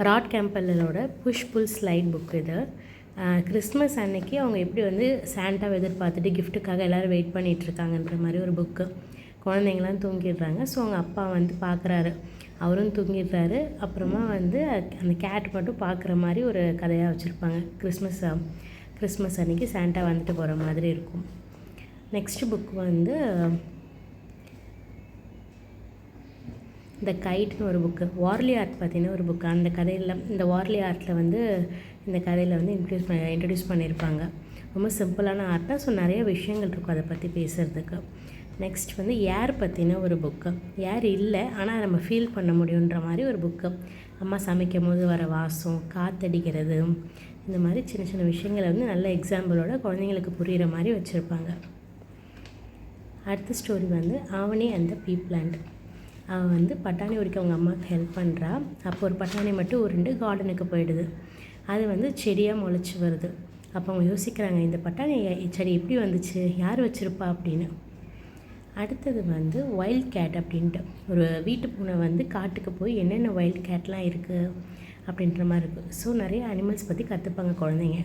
Rod கேம்பெல்லோட push pull slide book இது. Christmas அன்னைக்கு அவங்க எப்படி வந்து சாண்டாவை எதிர்பார்த்துட்டு கிஃப்ட்டுக்காக எல்லோரும் வெயிட் பண்ணிகிட்ருக்காங்கன்ற மாதிரி ஒரு புக்கு. குழந்தைங்களாம் தூங்கிடுறாங்க. ஸோ அவங்க அப்பா வந்து பார்க்குறாரு, அவரும் தூங்கிடுறாரு. அப்புறமா வந்து அந்த கேட் மட்டும் பார்க்குற மாதிரி ஒரு கதையாக வச்சுருப்பாங்க. கிறிஸ்மஸ் அன்னைக்கு சாண்டா வந்துட்டு போகிற மாதிரி இருக்கும். நெக்ஸ்ட் புக் வந்து த கைட்னு ஒரு புக்கு. வார்லி ஆர்ட் பற்றின ஒரு புக்கு. அந்த கதையில் இந்த வார்லி ஆர்ட்டில் வந்து இந்த கதையில் வந்து இன்ட்ரடியூஸ் பண்ணியிருப்பாங்க. ரொம்ப சிம்பிளான ஆர்ட் தான். ஸோ நிறைய விஷயங்கள் இருக்கும் அதை பற்றி பேசுகிறதுக்கு. நெக்ஸ்ட் வந்து ஏர் பற்றின ஒரு புக்கு. ஏர் இல்லை, ஆனால் நம்ம ஃபீல் பண்ண முடியுன்ற மாதிரி ஒரு புக்கு. அம்மா சமைக்கும் போது வர வாசம், காற்றடிக்கிறது, இந்த மாதிரி சின்ன சின்ன விஷயங்களை வந்து நல்ல எக்ஸாம்பிளோட குழந்தைங்களுக்கு புரிகிற மாதிரி வச்சுருப்பாங்க. அடுத்த ஸ்டோரி வந்து ஆவணி அண்ட் த பீ பிளான்ட். அவள் வந்து பட்டாணி உரிக்க அவங்க அம்மாவுக்கு ஹெல்ப் பண்ணுறா. அப்போ ஒரு பட்டாணி மட்டும் உருண்டு கார்டனுக்கு போயிடுது. அது வந்து செடியாக முளைச்சி வருது. அப்போ அவங்க யோசிக்கிறாங்க, இந்த பட்டாணி செடி எப்படி வந்துச்சு, யார் வச்சுருப்பா அப்படின்னு. அடுத்தது வந்து வைல்ட் கேட் அப்படின்ட்டு ஒரு வீட்டு பூனை வந்து காட்டுக்கு போய் என்னென்ன வைல்ட் கேட்லாம் இருக்குது அப்படின்ற மாதிரி இருக்குது. ஸோ நிறைய அனிமல்ஸ் பற்றி கற்றுப்பாங்க குழந்தைங்க.